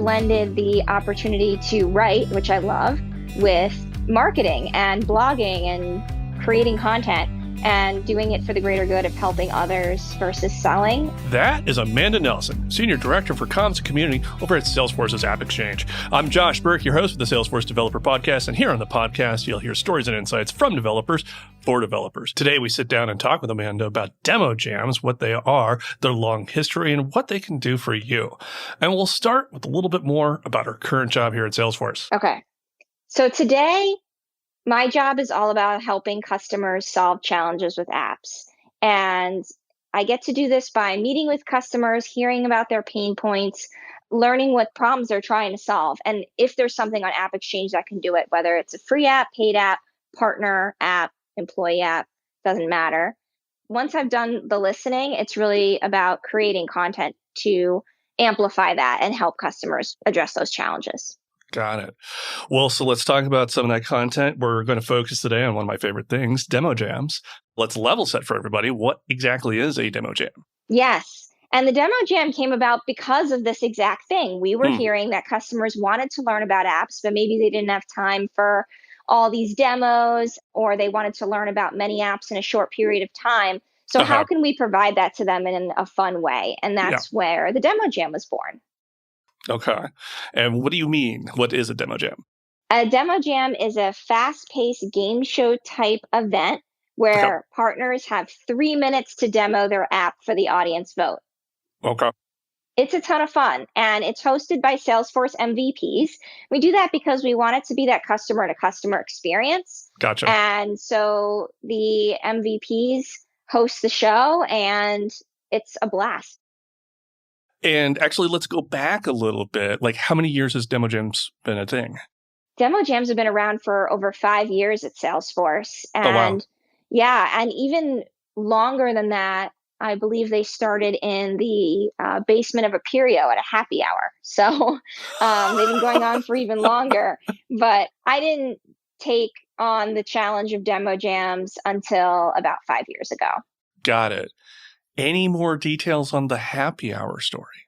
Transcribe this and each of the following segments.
blended the opportunity to write, which I love, with marketing and blogging and creating content and doing it for the greater good of helping others versus selling. That is Amanda Nelson, Senior Director for Comms and Community over at Salesforce's AppExchange. I'm Josh Burke, your host of the Salesforce Developer Podcast, and here on the podcast, you'll hear stories and insights from developers for developers. Today, we sit down and talk with Amanda about demo jams, what they are, their long history, and what they can do for you. And we'll start with a little bit more about her current job here at Salesforce. Okay. So today, my job is all about helping customers solve challenges with apps. And I get to do this by meeting with customers, hearing about their pain points, learning what problems they're trying to solve. And if there's something on AppExchange that can do it, whether it's a free app, paid app, partner app, employee app, doesn't matter. Once I've done the listening, it's really about creating content to amplify that and help customers address those challenges. Got it. Well, so let's talk about some of that content. We're going to focus today on one of my favorite things, demo jams. Let's level set for everybody. What exactly is a demo jam? Yes. And the demo jam came about because of this exact thing. We were hearing that customers wanted to learn about apps, but maybe they didn't have time for all these demos, or they wanted to learn about many apps in a short period of time. So how can we provide that to them in a fun way? And that's where the demo jam was born. Okay. And what do you mean? What is a demo jam? A demo jam is a fast-paced game show type event where partners have 3 minutes to demo their app for the audience vote. Okay. It's a ton of fun, and it's hosted by Salesforce MVPs. We do that because we want it to be that customer-to-customer experience. Gotcha. And so the MVPs host the show, and it's a blast. And actually, let's go back a little bit. Like, how many years has demo jams been a thing? Demo jams have been around for over 5 years at Salesforce. And and even longer than that, I believe they started in the basement of a Perio at a happy hour. So they've been going on for even longer. But I didn't take on the challenge of demo jams until about 5 years ago. Got it. Any more details on the happy hour story?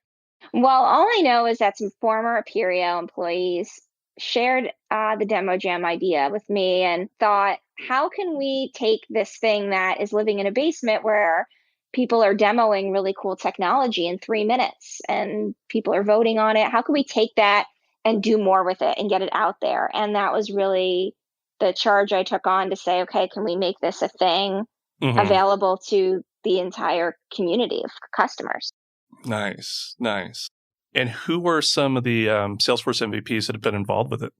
Well, all I know is that some former Perio employees shared the demo jam idea with me and thought, how can we take this thing that is living in a basement where people are demoing really cool technology in 3 minutes and people are voting on it? How can we take that and do more with it and get it out there? And that was really the charge I took on to say, okay, can we make this a thing available to the entire community of customers? Nice. And who were some of the Salesforce MVPs that have been involved with it?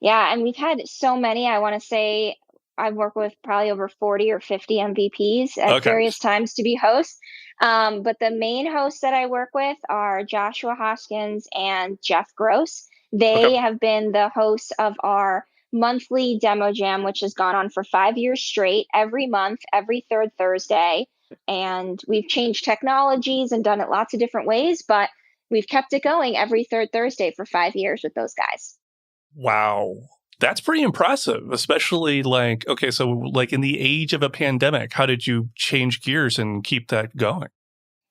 Yeah, and we've had so many. I want to say I've worked with probably over 40 or 50 MVPs at various times to be hosts. But the main hosts that I work with are Joshua Hoskins and Jeff Gross. They have been the hosts of our monthly demo jam, which has gone on for 5 years straight, every month, every third Thursday. And we've changed technologies and done it lots of different ways, but we've kept it going every third Thursday for 5 years with those guys. Wow. That's pretty impressive, especially in the age of a pandemic, how did you change gears and keep that going?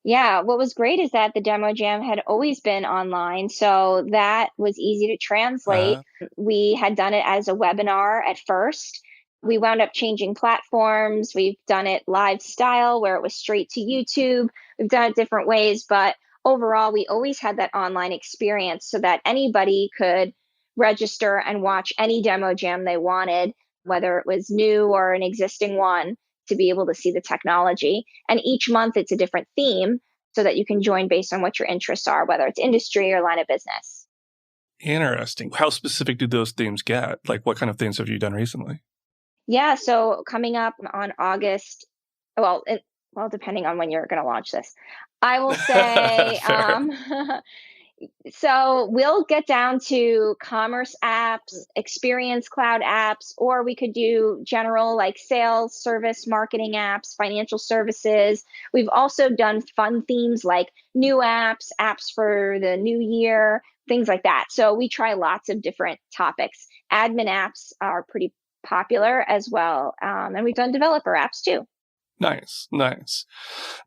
Yeah, what was great is that the demo jam had always been online, so that was easy to translate. We had done it as a webinar at first. We wound up changing platforms. We've done it live style where it was straight to YouTube. We've done it different ways, but overall, we always had that online experience so that anybody could register and watch any demo jam they wanted, whether it was new or an existing one, to be able to see the technology. And each month it's a different theme so that you can join based on what your interests are, whether it's industry or line of business. Interesting. How specific do those themes get? Like, what kind of things have you done recently? Yeah, so coming up on August, depending on when you're going to launch this, I will say, so we'll get down to commerce apps, experience cloud apps, or we could do general like sales, service, marketing apps, financial services. We've also done fun themes like new apps, apps for the new year, things like that. So we try lots of different topics. Admin apps are pretty popular as well. And we've done developer apps too. Nice.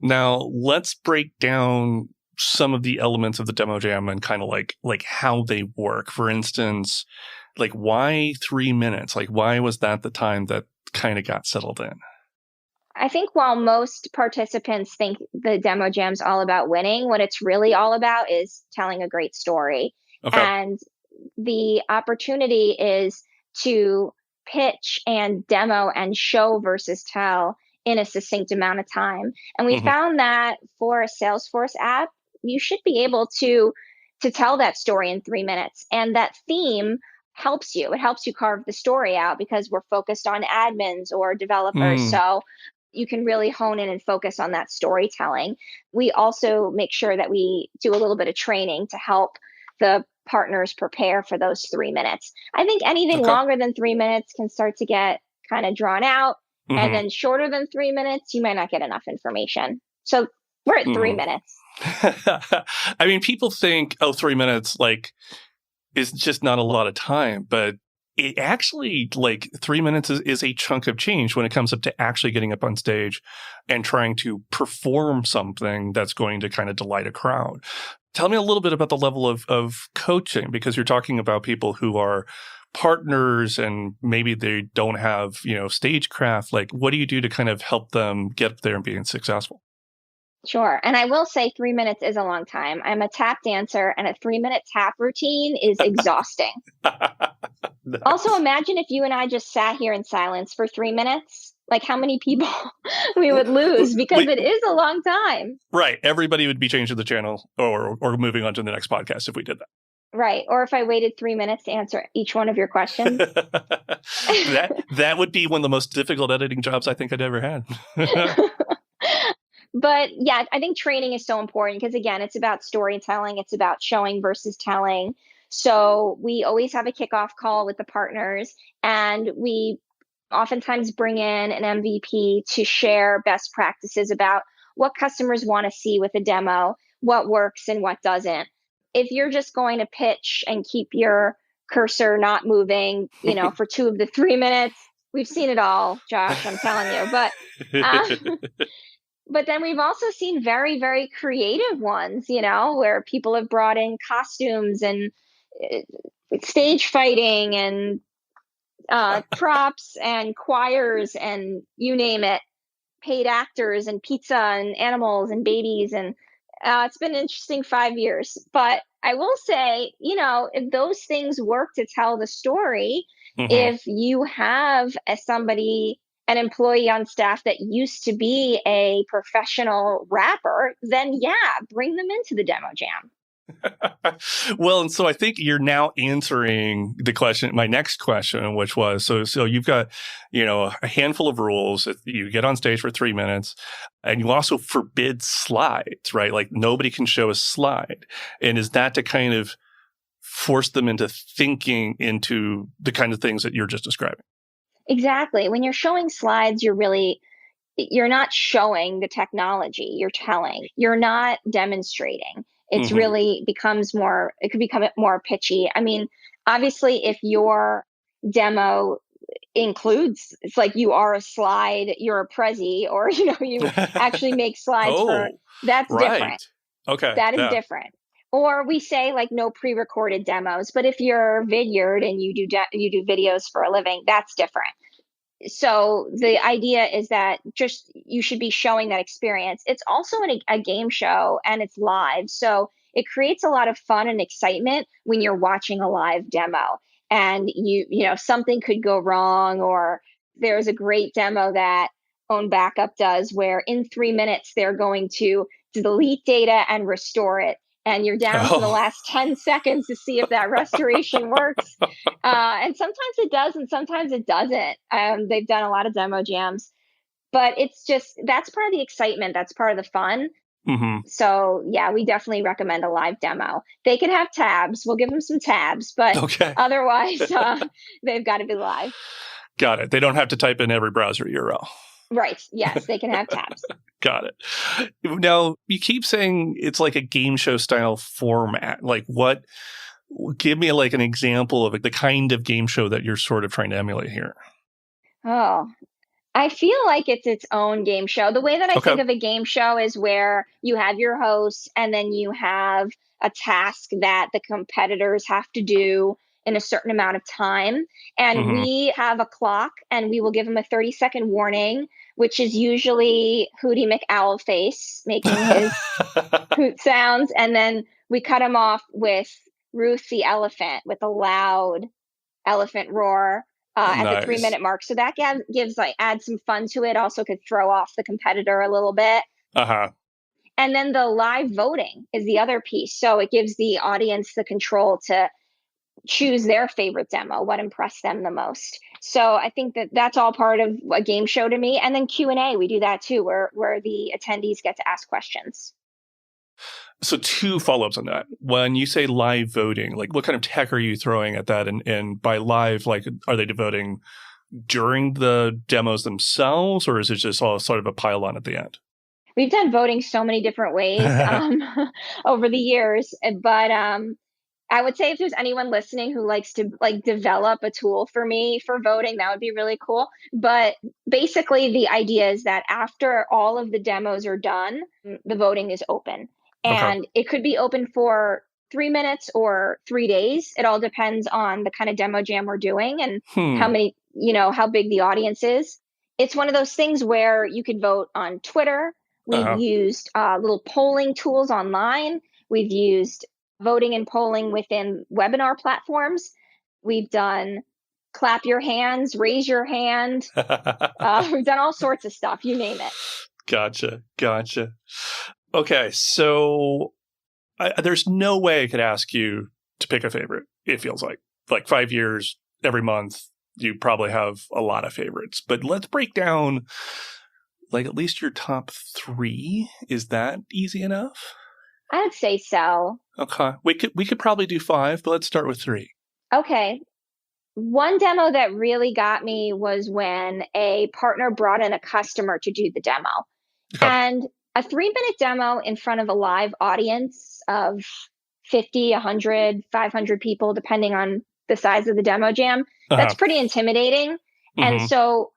Now, let's break down some of the elements of the demo jam and kind of like how they work. For instance, like why 3 minutes? Like why was that the time that kind of got settled in? I think while most participants think the demo jam's all about winning, what it's really all about is telling a great story. Okay. And the opportunity is to pitch and demo and show versus tell in a succinct amount of time. And we Mm-hmm. found that for a Salesforce app, you should be able to tell that story in 3 minutes. And that theme helps you. It helps you carve the story out because we're focused on admins or developers. Mm. So you can really hone in and focus on that storytelling. We also make sure that we do a little bit of training to help the partners prepare for those 3 minutes. I think anything Okay. longer than 3 minutes can start to get kind of drawn out. Mm-hmm. And then shorter than 3 minutes, you might not get enough information. So we're at 3 minutes. I mean, people think, 3 minutes, like, is just not a lot of time, but it actually, like, 3 minutes is a chunk of change when it comes up to actually getting up on stage and trying to perform something that's going to kind of delight a crowd. Tell me a little bit about the level of coaching, because you're talking about people who are partners and maybe they don't have, stagecraft. Like, what do you do to kind of help them get up there and being successful? Sure. And I will say 3 minutes is a long time. I'm a tap dancer, and a 3 minute tap routine is exhausting. Nice. Also, imagine if you and I just sat here in silence for 3 minutes, like how many people we would lose, because it is a long time. Right. Everybody would be changing the channel or moving on to the next podcast if we did that. Right. Or if I waited 3 minutes to answer each one of your questions. That would be one of the most difficult editing jobs I think I'd ever had. But yeah, I think training is so important because, again, it's about storytelling. It's about showing versus telling. So we always have a kickoff call with the partners, and we oftentimes bring in an MVP to share best practices about what customers want to see with a demo, what works and what doesn't. If you're just going to pitch and keep your cursor not moving, for 2 of the 3 minutes, we've seen it all, Josh, I'm telling you. But then we've also seen very, very creative ones, where people have brought in costumes and uh, stage fighting and props and choirs and you name it, paid actors and pizza and animals and babies. And it's been an interesting 5 years. But I will say, if those things work to tell the story, Mm-hmm. if you have an employee on staff that used to be a professional rapper, then yeah, bring them into the demo jam. Well, and so I think you're now answering my next question, which was, so you've got, a handful of rules that you get on stage for 3 minutes, and you also forbid slides, right? Like nobody can show a slide. And is that to kind of force them into thinking into the kind of things that you're just describing? Exactly. When you're showing slides, you're not showing the technology, you're telling. You're not demonstrating. It's Mm-hmm. really it could become more pitchy. I mean, obviously, if your demo includes, it's like you are a slide, you're a Prezi, or, you actually make slides that's right. different. Okay. That is different. Or we say like no pre-recorded demos, but if you're Vidyard and you do videos for a living, that's different. So the idea is that just you should be showing that experience. It's also a game show and it's live. So it creates a lot of fun and excitement when you're watching a live demo and something could go wrong, or there's a great demo that Own Backup does where in 3 minutes they're going to delete data and restore it. And you're down to the last 10 seconds to see if that restoration works. And sometimes it does, and sometimes it doesn't. They've done a lot of demo jams, but it's just, that's part of the excitement. That's part of the fun. Mm-hmm. So yeah, we definitely recommend a live demo. They can have tabs. We'll give them some tabs, but otherwise they've got to be live. Got it. They don't have to type in every browser URL. Right. Yes, they can have tabs. Got it. Now, you keep saying it's like a game show style format. Like give me like an example of the kind of game show that you're sort of trying to emulate here. Oh, I feel like it's its own game show. The way that I Okay. think of a game show is where you have your hosts and then you have a task that the competitors have to do in a certain amount of time. And Hmm. we have a clock and we will give them a 30-second warning, which is usually Hootie McOwlface making his hoot sounds. And then we cut him off with Ruth the elephant with a loud elephant roar at the three Nice. minute mark. So that gives like adds some fun to it. Also could throw off the competitor a little bit. Uh-huh. And then the live voting is the other piece. So it gives the audience the control to choose their favorite demo, what impressed them the most. So I think that that's all part of a game show to me. And then Q&A, we do that too, where the attendees get to ask questions. So two follow-ups on that. When you say live voting, like what kind of tech are you throwing at that? And by live, like are they voting during the demos themselves, or is it just all sort of a pile-on at the end? We've done voting so many different ways over the years, but I would say if there's anyone listening who likes to like develop a tool for me for voting, that would be really cool. But basically, the idea is that after all of the demos are done, the voting is open. Okay. And it could be open for 3 minutes or 3 days. It all depends on the kind of demo jam we're doing and how Hmm. many, how big the audience is. It's one of those things where you could vote on Twitter. We've Uh-huh. used little polling tools online. We've used voting and polling within webinar platforms. We've done clap your hands, raise your hand. We've done all sorts of stuff, you name it. Gotcha. Gotcha. Okay. So there's no way I could ask you to pick a favorite. It feels like 5 years, every month, you probably have a lot of favorites. But let's break down like at least your top three. Is that easy enough? I would say so. Okay. We could probably do five, but let's start with three. Okay. One demo that really got me was when a partner brought in a customer to do the demo. Okay. And a 3 minute demo in front of a live audience of 50, 100, 500 people, depending on the size of the demo jam, that's Uh-huh. pretty intimidating. And Mm-hmm. so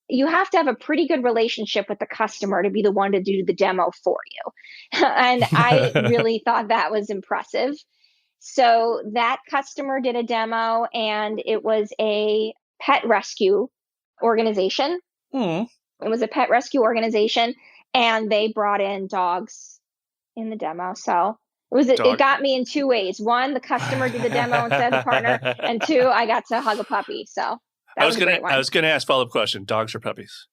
you have to have a pretty good relationship with the customer to be the one to do the demo for you. And I really thought that was impressive. So that customer did a demo and it was a pet rescue organization. Mm. It was a pet rescue organization and they brought in dogs in the demo. So it Dog. got me in two ways. One, the customer did the demo instead of the partner, and two, I got to hug a puppy. So I that was was a gonna great I one. was gonna ask follow-up question. Dogs or puppies?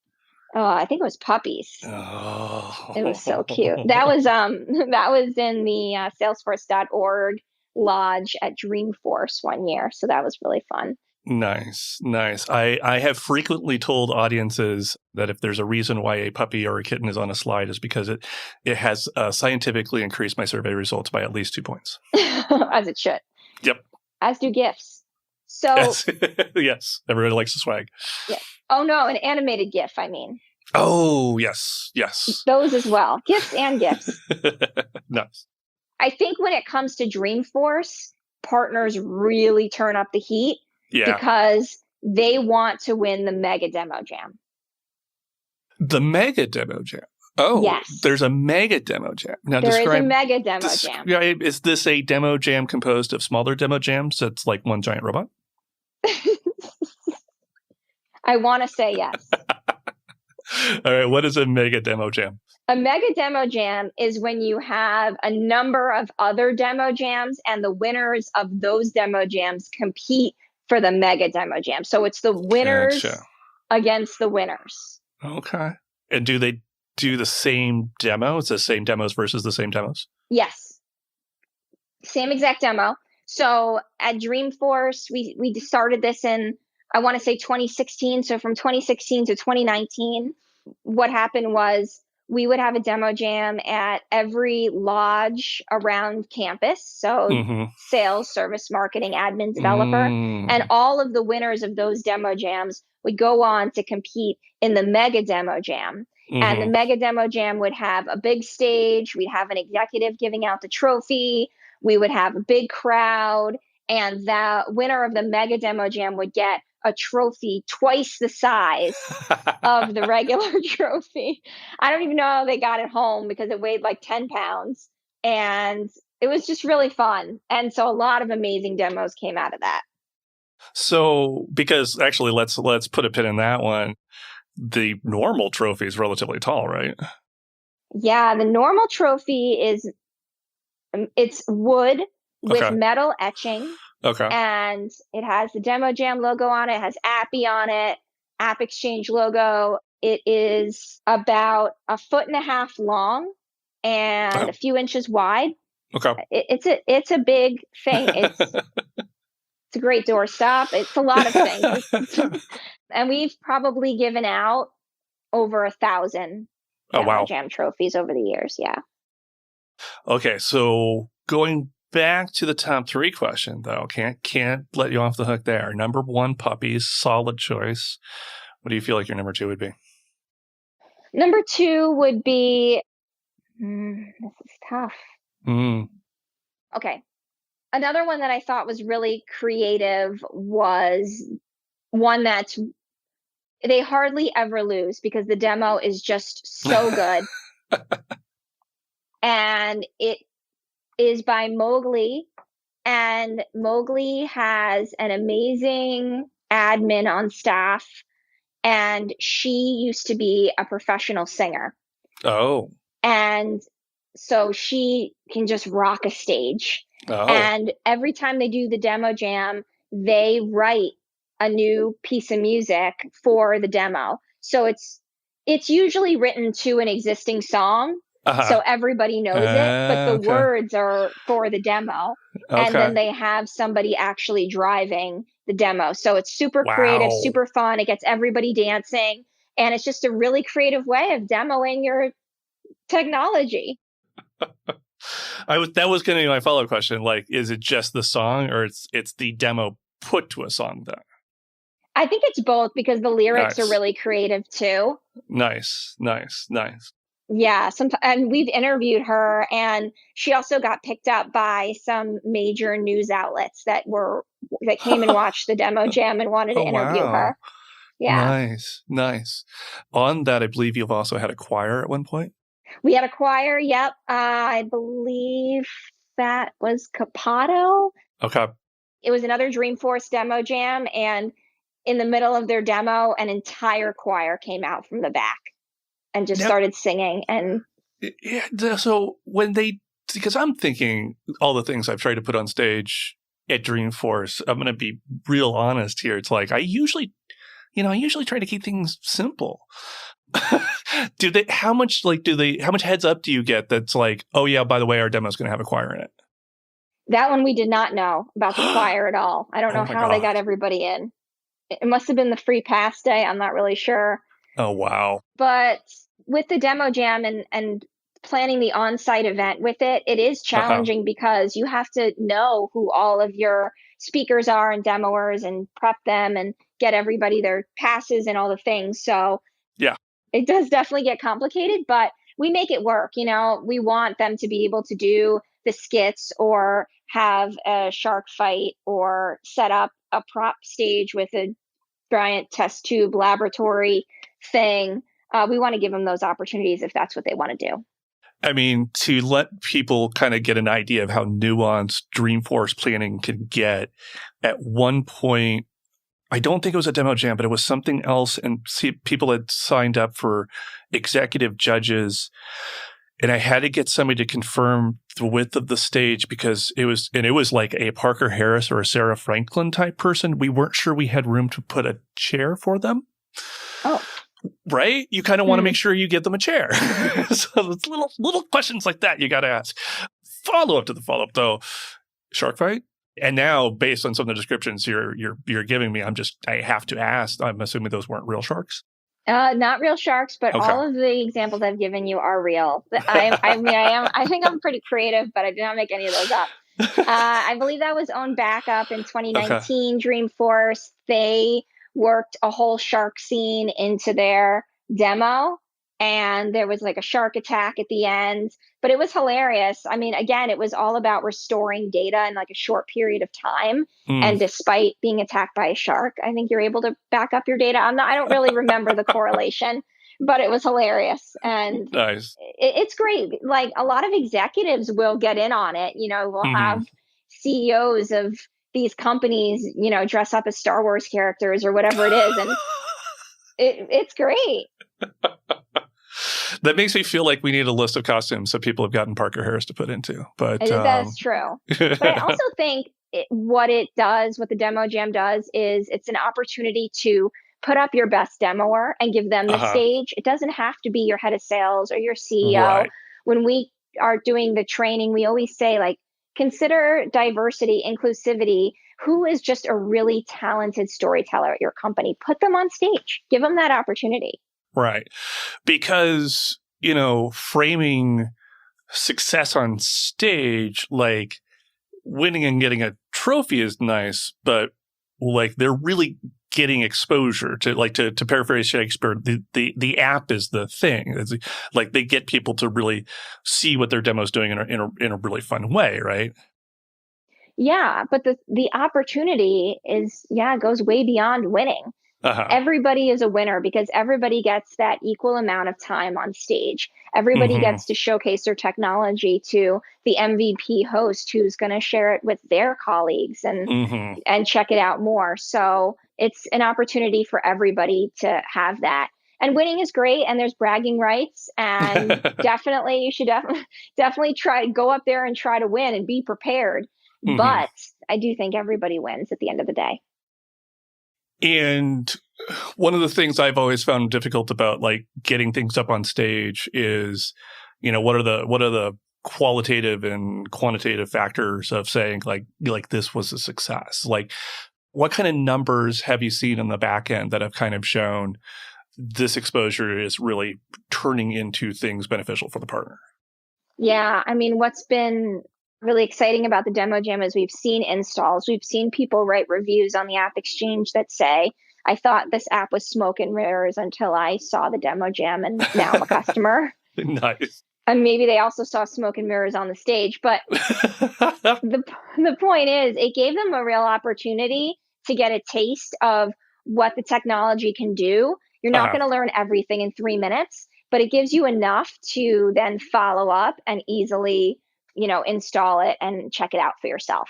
Oh, I think it was puppies. It was so cute. That Oh. was that was in the Salesforce.org lodge at Dreamforce one year. So that was really fun. Nice, nice. I have frequently told audiences that if there's a reason why a puppy or a kitten is on a slide is because it has scientifically increased my survey results by at least 2 points. As it should. Yep. As do GIFs. So Yes. Yes. Everybody likes the swag. yeah. Oh no, an animated GIF, I mean. Oh, yes. Yes. Those as well. GIFs and GIFs. Nice. I think when it comes to Dreamforce, partners really turn up the heat Yeah. because they want to win the mega demo jam. The mega demo jam. Oh, Yes. there's a mega demo jam. Now There is a mega demo jam. is this a demo jam composed of smaller demo jams that's like one giant robot? I want to say yes. All right, what is a mega demo jam? A mega demo jam is when you have a number of other demo jams and the winners of those demo jams compete for the mega demo jam. So it's the winners Gotcha. against the winners. Okay. And do they do the same demo? It's the same demos versus the same demos? Yes. Same exact demo. So at Dreamforce, we started this in, I want to say 2016. So from 2016 to 2019, what happened was we would have a demo jam at every lodge around campus. So Mm-hmm. sales, service, marketing, admin, developer. And all of the winners of those demo jams would go on to compete in the mega demo jam. And the mega demo jam would have a big stage. We'd have an executive giving out the trophy. We would have a big crowd. And the winner of the mega demo jam would get a trophy twice the size of the regular trophy. I don't even know how they got it home because it weighed like 10 pounds. And it was just really fun. And so a lot of amazing demos came out of that. So, because actually, let's put a pin in that one. The normal trophy is relatively tall, right? Yeah, the normal trophy is it's wood with Okay. metal etching, Okay. and it has the Demo Jam logo on it, it has Appy on it, AppExchange logo. It is about 1.5 feet long and Oh, a few inches wide. okay. It's a big thing. It's a great doorstop. It's a lot of things. And we've probably given out over 1,000 Oh, Demo wow. Jam trophies over the years. Yeah. Okay, so going back to the top three question, though, can't let you off the hook there. Number one, puppies, solid choice. What do you feel like your number two would be? Number two would be this is tough. Mm. Okay. Another one that I thought was really creative was one that they hardly ever lose because the demo is just so good. And it is by Mowgli. And Mowgli has an amazing admin on staff. And she used to be a professional singer. Oh, And so she can just rock a stage. oh, And every time they do the demo jam, they write a new piece of music for the demo. So it's usually written to an existing song, uh-huh. so everybody knows it, but the Okay, words are for the demo. And then okay. they have somebody actually driving the demo. So it's super creative, Wow. super fun. It gets everybody dancing, and it's just a really creative way of demoing your technology. That was going to be my follow-up question. Like, is it just the song, or it's the demo put to a song? Then I think it's both because the lyrics are nice, really creative too. nice, nice, nice. Yeah, and we've interviewed her, and she also got picked up by some major news outlets that came and watched the demo jam and wanted to Oh, interview wow. her. Yeah, Nice, nice. On that, I believe you've also had a choir at one point. we had a choir. Yep, I believe that was Capato. Okay. It was another Dreamforce demo jam, and in the middle of their demo, an entire choir came out from the back and just Now, started singing. And yeah, so because I'm thinking all the things I've tried to put on stage at Dreamforce, I'm going to be real honest here. It's like I usually try to keep things simple. How much heads up do you get that's like, oh yeah, by the way, our demo's going to have a choir in it? that one we did not know about the choir at all. I don't Oh know my how they got God. everybody in. It must have been the free pass day. I'm not really sure. Oh, wow. But with the demo jam and planning the on-site event with it, it is Uh-huh. challenging because you have to know who all of your speakers are and demoers and prep them and get everybody their passes and all the things. So Yeah. it does definitely get complicated, but we make it work. We want them to be able to do the skits or have a shark fight or set up a prop stage with a giant test tube laboratory thing. We want to give them those opportunities if that's what they want to do. I mean, to let people kind of get an idea of how nuanced Dreamforce planning can get, at one point, I don't think it was a demo jam, but it was something else. And people had signed up for executive judges. And I had to get somebody to confirm the width of the stage because it was like a Parker Harris or a Sarah Franklin type person. We weren't sure we had room to put a chair for them. Oh, Right? You kind of want to make sure you get them a chair. So it's little questions like that you got to ask. Follow up to the follow up though. Shark fight? And now, based on some of the descriptions you're giving me, I have to ask. I'm assuming those weren't real sharks. not real sharks, but Okay. all of the examples I've given you are real. I think I'm pretty creative, but I did not make any of those up. I believe that was owned back up in Okay. 2019. Dreamforce, they worked a whole shark scene into their demo. and there was like a shark attack at the end, but it was hilarious. I mean, again, it was all about restoring data in like a short period of time. Mm. And despite being attacked by a shark, I think you're able to back up your data. I don't really remember the correlation, but it was hilarious. And Nice. it's great. Like a lot of executives will get in on it. We'll Hmm. have CEOs of these companies, dress up as Star Wars characters or whatever it is. And it's great. That makes me feel like we need a list of costumes that people have gotten Parker Harris to put into. But That's true. But I also think what the Demo Jam does is it's an opportunity to put up your best demoer and give them the uh-huh. stage. It doesn't have to be your head of sales or your CEO. Right. When we are doing the training, we always say, like, consider diversity, inclusivity. Who is just a really talented storyteller at your company? Put them on stage. Give them that opportunity. Right. Because, framing success on stage, like winning and getting a trophy is nice, but like they're really getting exposure to paraphrase Shakespeare, the app is the thing. It's like they get people to really see what their demo's doing in a really fun way, right? Yeah, but the opportunity goes way beyond winning. Uh-huh. Everybody is a winner because everybody gets that equal amount of time on stage. Everybody Mm-hmm. gets to showcase their technology to the MVP host who's going to share it with their colleagues Mm-hmm. and check it out more. So it's an opportunity for everybody to have that. And winning is great, and there's bragging rights, and definitely you should definitely try go up there and try to win and be prepared. Mm-hmm. But I do think everybody wins at the end of the day. And one of the things I've always found difficult about like getting things up on stage is, what are the qualitative and quantitative factors of saying like this was a success? Like what kind of numbers have you seen on the back end that have kind of shown this exposure is really turning into things beneficial for the partner? Yeah, I mean, what's been really exciting about the Demo Jam is we've seen installs. We've seen people write reviews on the AppExchange that say, I thought this app was smoke and mirrors until I saw the Demo Jam, and now I'm a customer. Nice. And maybe they also saw smoke and mirrors on the stage. But the, the point is, it gave them a real opportunity to get a taste of what the technology can do. You're not uh-huh. going to learn everything in 3 minutes, but it gives you enough to then follow up and easily, install it and check it out for yourself.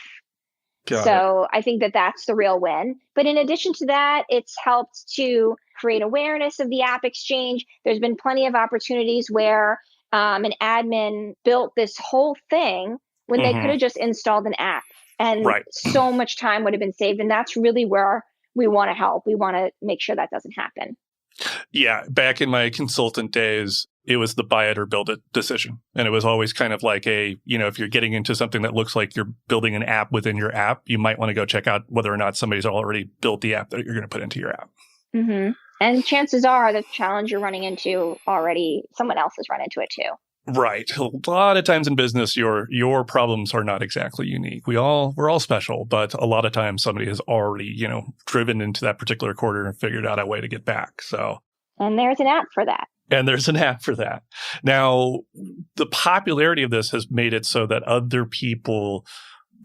Got it. So I think that that's the real win. But in addition to that, it's helped to create awareness of the AppExchange. There's been plenty of opportunities where an admin built this whole thing when they could Mm-hmm. have just installed an app, and Right. so much time would have been saved. And that's really where we want to help. We want to make sure that doesn't happen. Yeah, back in my consultant days, it was the buy it or build it decision. And it was always kind of like if you're getting into something that looks like you're building an app within your app, you might want to go check out whether or not somebody's already built the app that you're going to put into your app. Mm-hmm. And chances are the challenge you're running into already, someone else has run into it too. Right. A lot of times in business, your problems are not exactly unique. We're all special, but a lot of times somebody has already, driven into that particular corner and figured out a way to get back. So, and there's an app for that. And there's an app for that. Now, the popularity of this has made it so that other people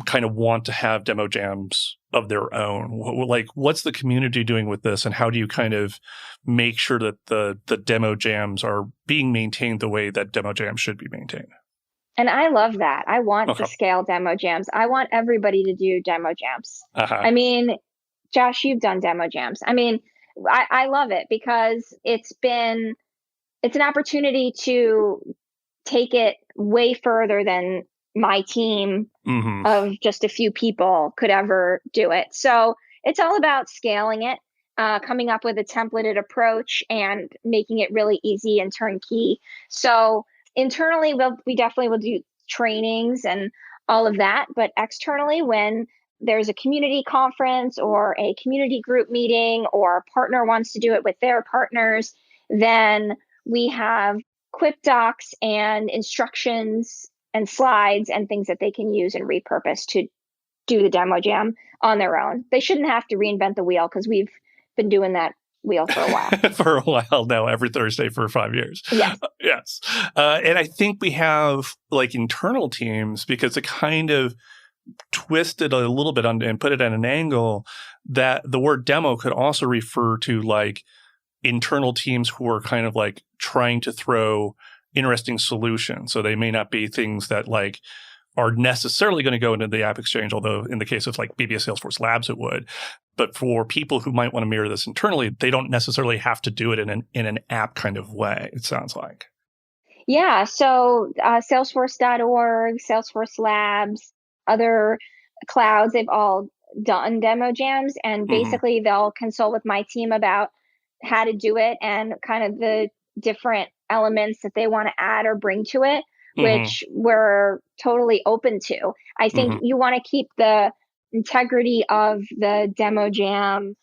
kind of want to have demo jams of their own. Like, what's the community doing with this, and how do you kind of make sure that the demo jams are being maintained the way that demo jams should be maintained? And I love that. I want to Okay. scale demo jams. I want everybody to do demo jams. Uh-huh. I mean, Josh, you've done demo jams. I mean, I love it because it's an opportunity to take it way further than my team Mm-hmm. of just a few people could ever do it. So it's all about scaling it, coming up with a templated approach and making it really easy and turnkey. So internally, we definitely will do trainings and all of that. But externally, when there's a community conference or a community group meeting or a partner wants to do it with their partners, then we have Quip docs and instructions and slides and things that they can use and repurpose to do the demo jam on their own. They shouldn't have to reinvent the wheel because we've been doing that wheel for a while. For a while now, every Thursday for 5 years. Yes. Yes. And I think we have like internal teams because it kind of twisted a little bit and put it at an angle that the word demo could also refer to like internal teams who are kind of like trying to throw interesting solutions. So they may not be things that like are necessarily going to go into the AppExchange, although in the case of like BBS Salesforce Labs, it would. But for people who might want to mirror this internally, they don't necessarily have to do it in an app kind of way, it sounds like. Yeah. So Salesforce.org, Salesforce Labs, other clouds, they've all done demo jams. And basically they'll consult with my team about how to do it and kind of the different elements that they want to add or bring to it, which we're totally open to. I think you want to keep the integrity of the demo jam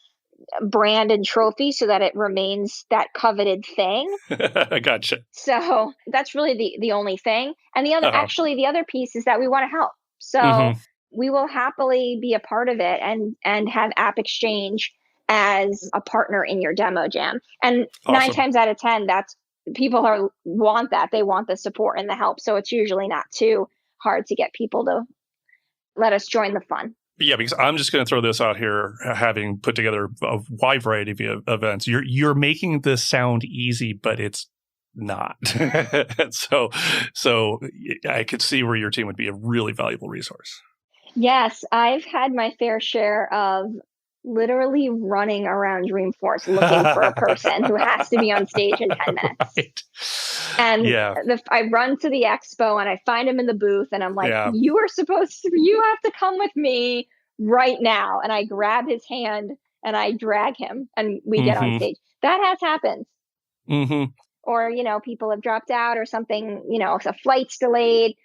brand and trophy so that it remains that coveted thing. I gotcha. So that's really the only thing. And the other, actually, the other piece is that we want to help. So we will happily be a part of it and have AppExchange as a partner in your demo jam. And 9 times out of 10, that's people want that. They want the support and the help. So it's usually not too hard to get people to let us join the fun. Yeah, because I'm just going to throw this out here, having put together a wide variety of events. You're making this sound easy, but it's not. So I could see where your team would be a really valuable resource. Yes, I've had my fair share of literally running around Dreamforce looking for a person who has to be on stage in 10 minutes. Right. And I run to the expo and I find him in the booth and I'm like, you have to come with me right now. And I grab his hand and I drag him and we get on stage. That has happened. Or, people have dropped out or something, a flight's delayed.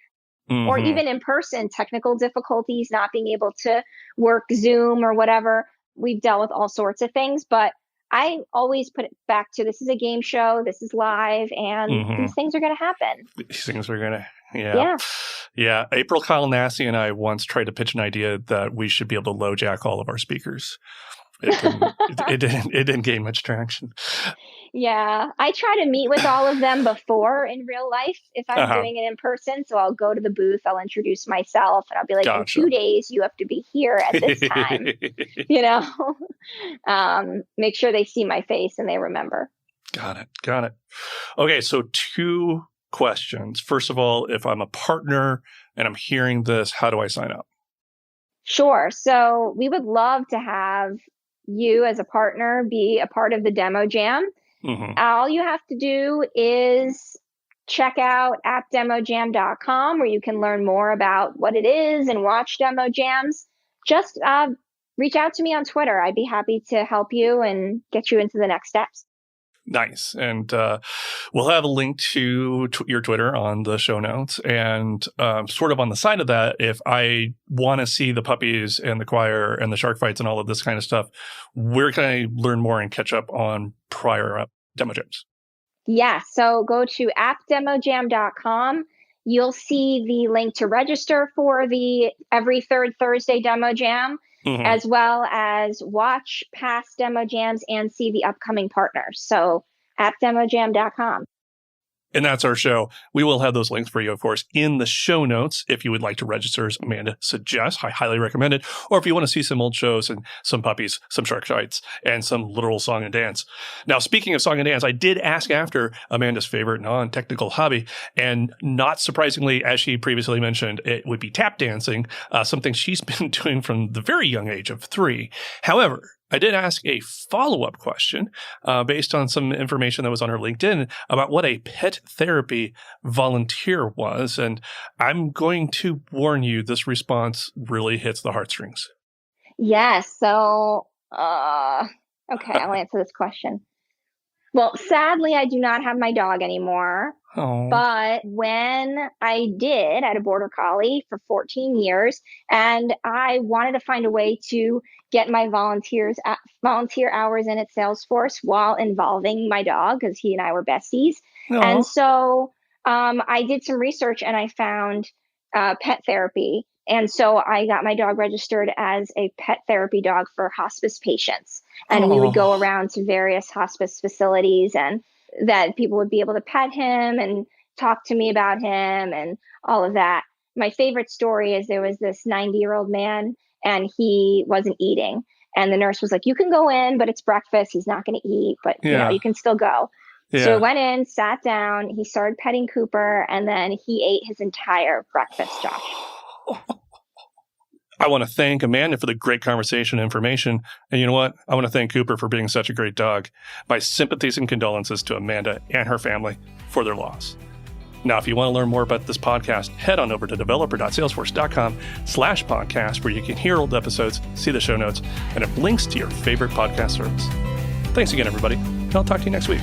Or even in person, technical difficulties, not being able to work Zoom or whatever. We've dealt with all sorts of things, but I always put it back to this is a game show, this is live, and these things are going to happen. These things are going to, yeah. April Kyle Nassi and I once tried to pitch an idea that we should be able to LoJack all of our speakers. It didn't gain much traction. Yeah, I try to meet with all of them before in real life if I'm doing it in person. So I'll go to the booth, I'll introduce myself, and I'll be like, in 2 days, you have to be here at this time. Make sure they see my face and they remember. Got it. Okay, so 2 questions. First of all, if I'm a partner and I'm hearing this, how do I sign up? Sure. So we would love to have you as a partner be a part of the demo jam. All you have to do is check out appdemojam.com where you can learn more about what it is and watch demo jams. Just reach out to me on Twitter. I'd be happy to help you and get you into the next steps. Nice. And we'll have a link to your Twitter on the show notes. And sort of on the side of that, if I want to see the puppies and the choir and the shark fights and all of this kind of stuff, where can I learn more and catch up on prior demo jams? Yeah. So go to appdemojam.com. You'll see the link to register for the every third Thursday demo jam. As well as watch past demo jams and see the upcoming partners. So appdemojam.com. And that's our show. We will have those links for you, of course, in the show notes if you would like to register, as Amanda suggests. I highly recommend it. Or if you want to see some old shows and some puppies, some shark fights, and some literal song and dance. Now, speaking of song and dance, I did ask after Amanda's favorite non-technical hobby. And not surprisingly, as she previously mentioned, it would be tap dancing, something she's been doing from the very young age of 3. However, I did ask a follow-up question based on some information that was on her LinkedIn about what a pet therapy volunteer was. And I'm going to warn you, this response really hits the heartstrings. Yes. So, okay, I'll answer this question. Well, sadly, I do not have my dog anymore. Oh. But when I had a border collie for 14 years, and I wanted to find a way to get my volunteer hours in at Salesforce while involving my dog, because he and I were besties. Aww. And so I did some research and I found pet therapy. And so I got my dog registered as a pet therapy dog for hospice patients. And we would go Oh, around to various hospice facilities, and that people would be able to pet him and talk to me about him and all of that. My favorite story is there was this 90-year-old man and he wasn't eating. And the nurse was like, you can go in, but it's breakfast. He's not going to eat, but yeah, you can still go. So I yeah. went in, sat down, he started petting Cooper, and then he ate his entire breakfast, Josh. I want to thank Amanda for the great conversation and information. And you know what? I want to thank Cooper for being such a great dog. My sympathies and condolences to Amanda and her family for their loss. Now, if you want to learn more about this podcast, head on over to developer.salesforce.com/podcast, where you can hear old episodes, see the show notes, and have links to your favorite podcast service. Thanks again, everybody. And I'll talk to you next week.